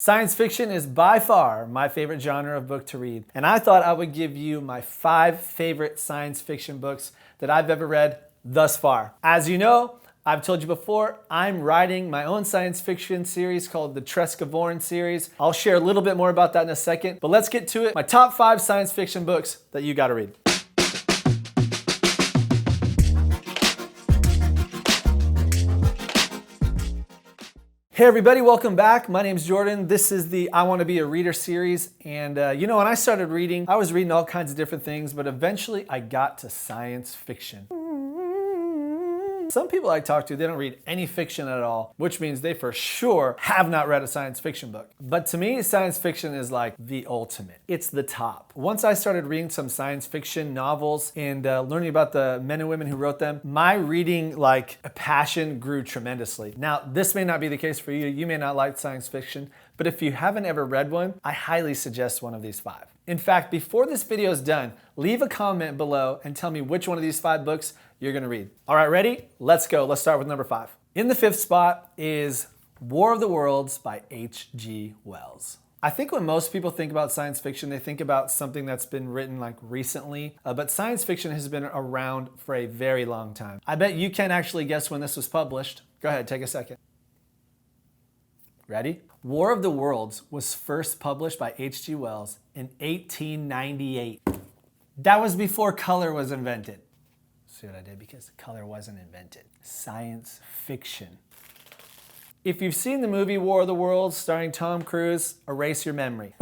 Science fiction is by far my favorite genre of book to read, and I thought I would give you my 5 favorite science fiction books that I've ever read thus far. As you know, I've told you before, I'm writing my own science fiction series called the Treska Vorn series. I'll share a little bit more about that in a second, but let's get to it. My top 5 science fiction books that you gotta read. Hey everybody, welcome back. My name's Jordan. This is the I Want to Be a Reader series. And when I started reading, I was reading all kinds of different things, but eventually I got to science fiction. Some people I talk to, they don't read any fiction at all, which means they for sure have not read a science fiction book. But to me, science fiction is like the ultimate. It's the top. Once I started reading some science fiction novels and learning about the men and women who wrote them, my reading passion grew tremendously. Now, this may not be the case for you. You may not like science fiction, but if you haven't ever read one, I highly suggest one of these 5. In fact, before this video is done, leave a comment below and tell me which one of these 5 books you're gonna read. All right, ready? Let's go. Let's start with number 5. In the 5th spot is War of the Worlds by H.G. Wells. I think when most people think about science fiction, they think about something that's been written recently, but science fiction has been around for a very long time. I bet you can actually guess when this was published. Go ahead, take a second. Ready? War of the Worlds was first published by H.G. Wells in 1898. That was before color was invented. See what I did? Because color wasn't invented. Science fiction. If you've seen the movie War of the Worlds starring Tom Cruise, erase your memory.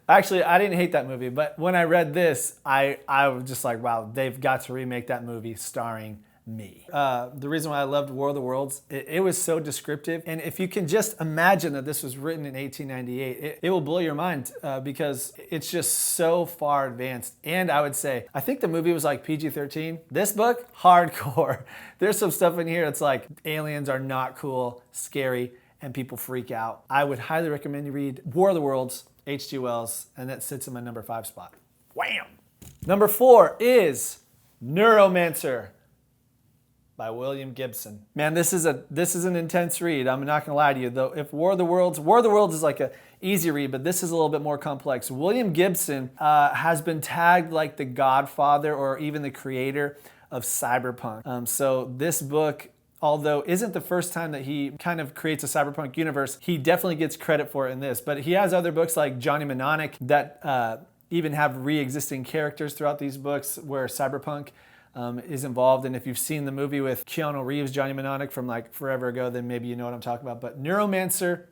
Actually, I didn't hate that movie, but when I read this, I was just like, wow, they've got to remake that movie starring me. The reason why I loved War of the Worlds, it was so descriptive. And if you can just imagine that this was written in 1898, it will blow your mind because it's just so far advanced. And I would say, I think the movie was like PG-13. This book, hardcore. There's some stuff in here that's like aliens are not cool, scary, and people freak out. I would highly recommend you read War of the Worlds, H.G. Wells, and that sits in my number 5 spot. Wham! Number 4 is Neuromancer by William Gibson. Man, this is an intense read. I'm not gonna lie to you though. If War of the Worlds is like a easy read, but this is a little bit more complex. William Gibson has been tagged like the godfather or even the creator of cyberpunk. So this book, although isn't the first time that he kind of creates a cyberpunk universe, he definitely gets credit for it in this. But he has other books like Johnny Mnemonic that even have re-existing characters throughout these books where cyberpunk is involved. And if you've seen the movie with Keanu Reeves, Johnny Mnemonic from like forever ago, then maybe you know what I'm talking about. But Neuromancer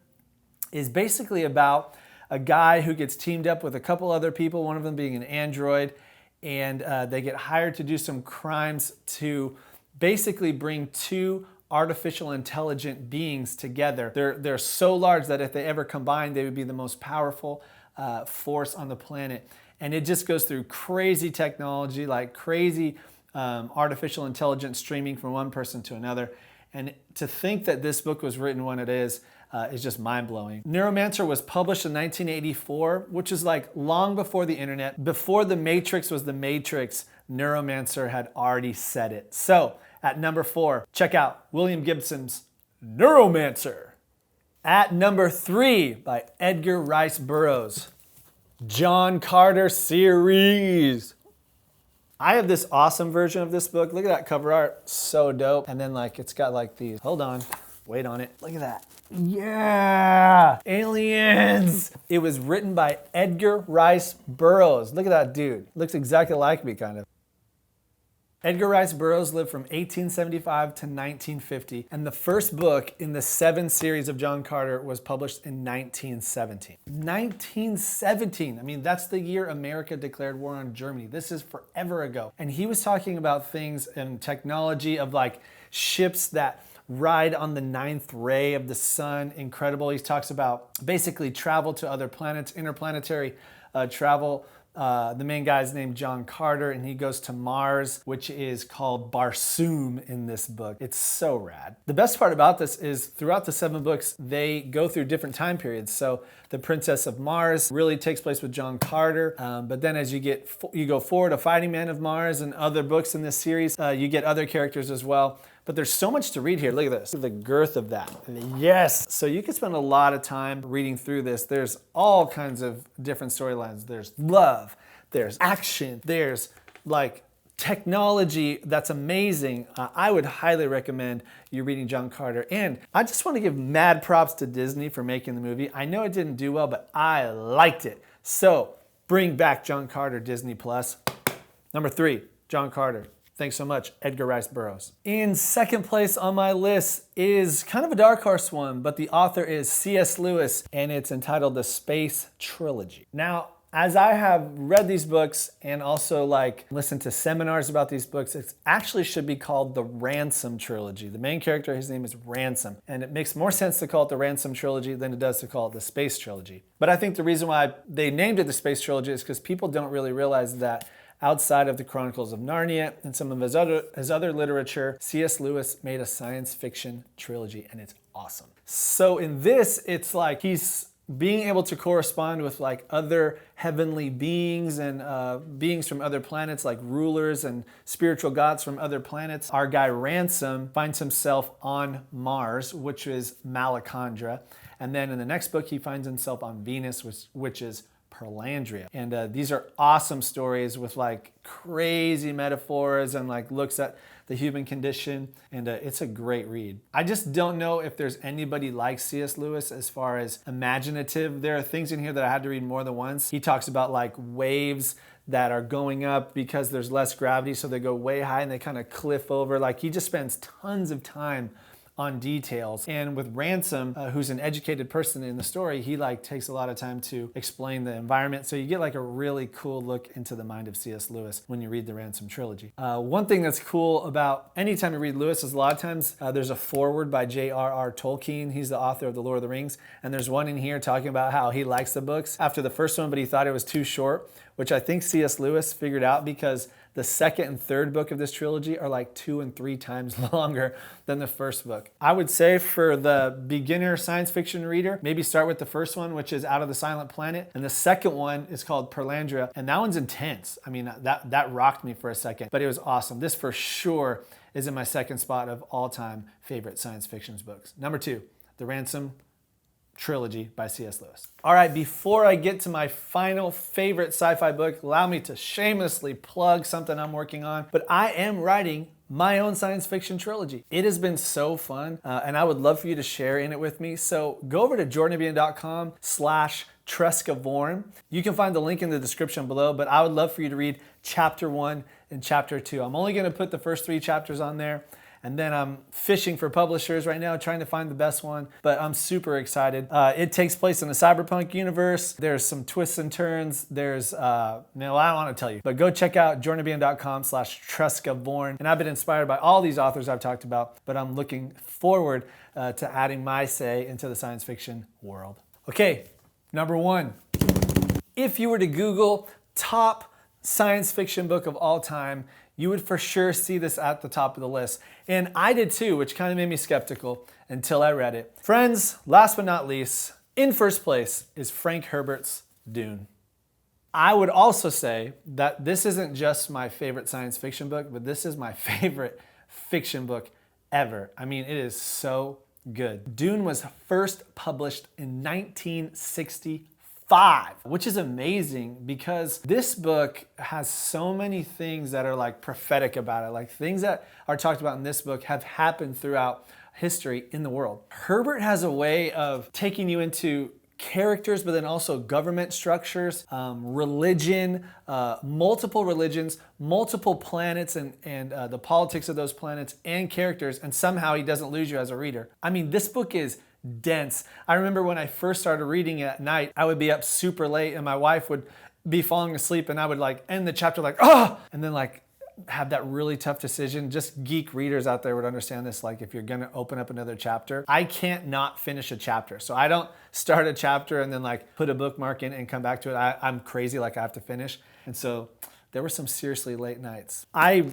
is basically about a guy who gets teamed up with a couple other people, one of them being an android, and they get hired to do some crimes to basically bring 2 artificial intelligent beings together. They're so large that if they ever combined, they would be the most powerful force on the planet. And it just goes through crazy technology, like crazy artificial intelligence streaming from one person to another. And to think that this book was written when it is just mind-blowing. Neuromancer was published in 1984, which is like long before the internet. Before The Matrix was The Matrix, Neuromancer had already said it. So at number 4, check out William Gibson's Neuromancer. At number 3 by Edgar Rice Burroughs, John Carter series. I have this awesome version of this book. Look at that cover art, so dope. And then it's got like these, hold on, wait on it. Look at that. Yeah, aliens. It was written by Edgar Rice Burroughs. Look at that dude. Looks exactly like me, kind of. Edgar Rice Burroughs lived from 1875 to 1950, and the first book in the 7 series of John Carter was published in 1917. 1917, I mean, that's the year America declared war on Germany. This is forever ago. And he was talking about things and technology of like ships that ride on the 9th ray of the sun. Incredible. He talks about basically travel to other planets, interplanetary travel. The main guy's named John Carter, and he goes to Mars, which is called Barsoom in this book. It's so rad. The best part about this is throughout the 7 books, they go through different time periods. So the Princess of Mars really takes place with John Carter, but then as you go forward, A Fighting Man of Mars and other books in this series, you get other characters as well. But there's so much to read here. Look at this, the girth of that. Yes. So you could spend a lot of time reading through this. There's all kinds of different storylines. There's love, there's action, there's like technology that's amazing. I would highly recommend you reading John Carter. And I just want to give mad props to Disney for making the movie. I know it didn't do well, but I liked it. So bring back John Carter, Disney Plus. Number 3, John Carter. Thanks so much, Edgar Rice Burroughs. In second place on my list is kind of a dark horse one, but the author is C.S. Lewis, and it's entitled The Space Trilogy. Now, as I have read these books and also listened to seminars about these books, it actually should be called the Ransom Trilogy. The main character, his name is Ransom, and it makes more sense to call it the Ransom Trilogy than it does to call it the Space Trilogy. But I think the reason why they named it the Space Trilogy is because people don't really realize that outside of the Chronicles of Narnia and some of his other literature, C.S. Lewis made a science fiction trilogy, and it's awesome. So in this, it's like he's being able to correspond with other heavenly beings and beings from other planets, like rulers and spiritual gods from other planets. Our guy Ransom finds himself on Mars, which is Malacandra. And then in the next book, he finds himself on Venus, which is Perlandria. And these are awesome stories with crazy metaphors and looks at the human condition, and it's a great read. I just don't know if there's anybody like C.S. Lewis as far as imaginative. There are things in here that I had to read more than once. He talks about waves that are going up because there's less gravity, so they go way high and they kind of cliff over. He just spends tons of time on details. And with Ransom, who's an educated person in the story, he takes a lot of time to explain the environment. So you get a really cool look into the mind of C.S. Lewis when you read the Ransom Trilogy. One thing that's cool about anytime you read Lewis is a lot of times there's a foreword by J.R.R. Tolkien. He's the author of The Lord of the Rings. And there's one in here talking about how he likes the books after the first one, but he thought it was too short, which I think C.S. Lewis figured out because the second and third book of this trilogy are 2 and 3 times longer than the first book. I would say for the beginner science fiction reader, maybe start with the first one, which is Out of the Silent Planet. And the second one is called Perlandria. And that one's intense. I mean, that rocked me for a second, but it was awesome. This for sure is in my second spot of all-time favorite science fiction books. Number 2, The Ransom Trilogy by C.S. Lewis. All right, before I get to my final favorite sci-fi book, allow me to shamelessly plug something I'm working on, but I am writing my own science fiction trilogy. It has been so fun, and I would love for you to share in it with me. So go over to jordavian.com/Treska Vorn. You can find the link in the description below, but I would love for you to read chapter 1 and chapter 2. I'm only gonna put the first 3 chapters on there. And then I'm fishing for publishers right now, trying to find the best one, but I'm super excited. It takes place in a cyberpunk universe. There's some twists and turns. There's, I don't want to tell you, but go check out jordavian.com/Treska Vorn. And I've been inspired by all these authors I've talked about, but I'm looking forward to adding my say into the science fiction world. Okay, number 1. If you were to Google top science fiction book of all time, you would for sure see this at the top of the list. And I did too, which kind of made me skeptical until I read it. Friends, last but not least, in first place is Frank Herbert's Dune. I would also say that this isn't just my favorite science fiction book, but this is my favorite fiction book ever. I mean, it is so good. Dune was first published in 1965. Which is amazing because this book has so many things that are prophetic about it. Things that are talked about in this book have happened throughout history in the world. Herbert has a way of taking you into characters, but then also government structures, religion, multiple religions, multiple planets and the politics of those planets and characters, and somehow he doesn't lose you as a reader. I mean, this book is dense. I remember when I first started reading it at night, I would be up super late and my wife would be falling asleep and I would end the chapter and then have that really tough decision. Just geek readers out there would understand this. If you're gonna open up another chapter, I can't not finish a chapter. So I don't start a chapter and then put a bookmark in and come back to it. I'm crazy, I have to finish. And so There were some seriously late nights.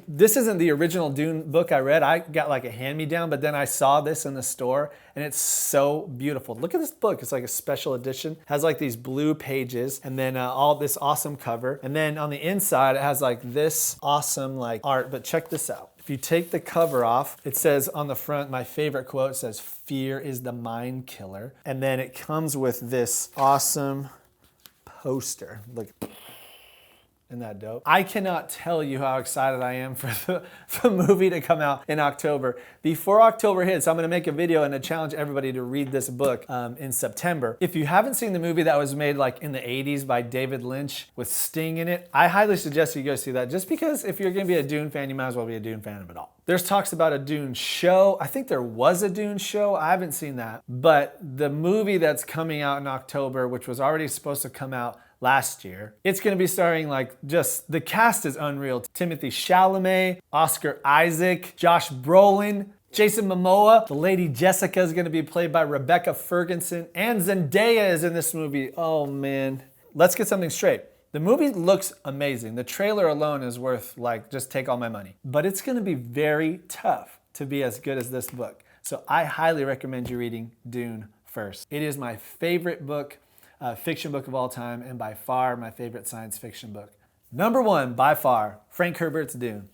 This isn't the original Dune book I read. I got like a hand-me-down, but then I saw this in the store and it's so beautiful. Look at this book. It's like a special edition. It has like these blue pages and then all this awesome cover. And then on the inside, it has like this awesome like art, but check this out. If you take the cover off, it says on the front, my favorite quote says, "Fear is the mind killer." And then it comes with this awesome poster. Look. Isn't that dope? I cannot tell you how excited I am for the movie to come out in October. Before October hits, I'm gonna make a video and to challenge everybody to read this book in September. If you haven't seen the movie that was made like in the 80s by David Lynch with Sting in it, I highly suggest you go see that, just because if you're gonna be a Dune fan, you might as well be a Dune fan of it all. There's talks about a Dune show. I think there was a Dune show. I haven't seen that. But the movie that's coming out in October, which was already supposed to come out last year, it's gonna be starring like just, the cast is unreal. Timothy Chalamet, Oscar Isaac, Josh Brolin, Jason Momoa. The lady Jessica is gonna be played by Rebecca Ferguson, and Zendaya is in this movie. Oh man. Let's get something straight. The movie looks amazing. The trailer alone is worth like, just take all my money. But it's gonna be very tough to be as good as this book. So I highly recommend you reading Dune first. It is my favorite book, fiction book of all time, and by far my favorite science fiction book. Number one, by far, Frank Herbert's Dune.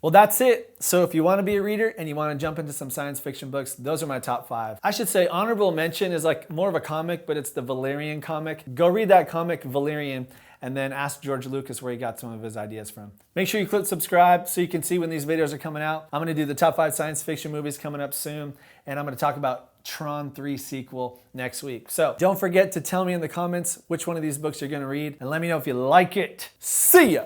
Well, that's it. So if you want to be a reader and you want to jump into some science fiction books, those are my top 5. I should say honorable mention is like more of a comic, but it's the Valerian comic. Go read that comic, Valerian, and then ask George Lucas where he got some of his ideas from. Make sure you click subscribe so you can see when these videos are coming out. I'm going to do the top 5 science fiction movies coming up soon, and I'm going to talk about Tron 3 sequel next week. So don't forget to tell me in the comments which one of these books you're going to read, and let me know if you like it. See ya!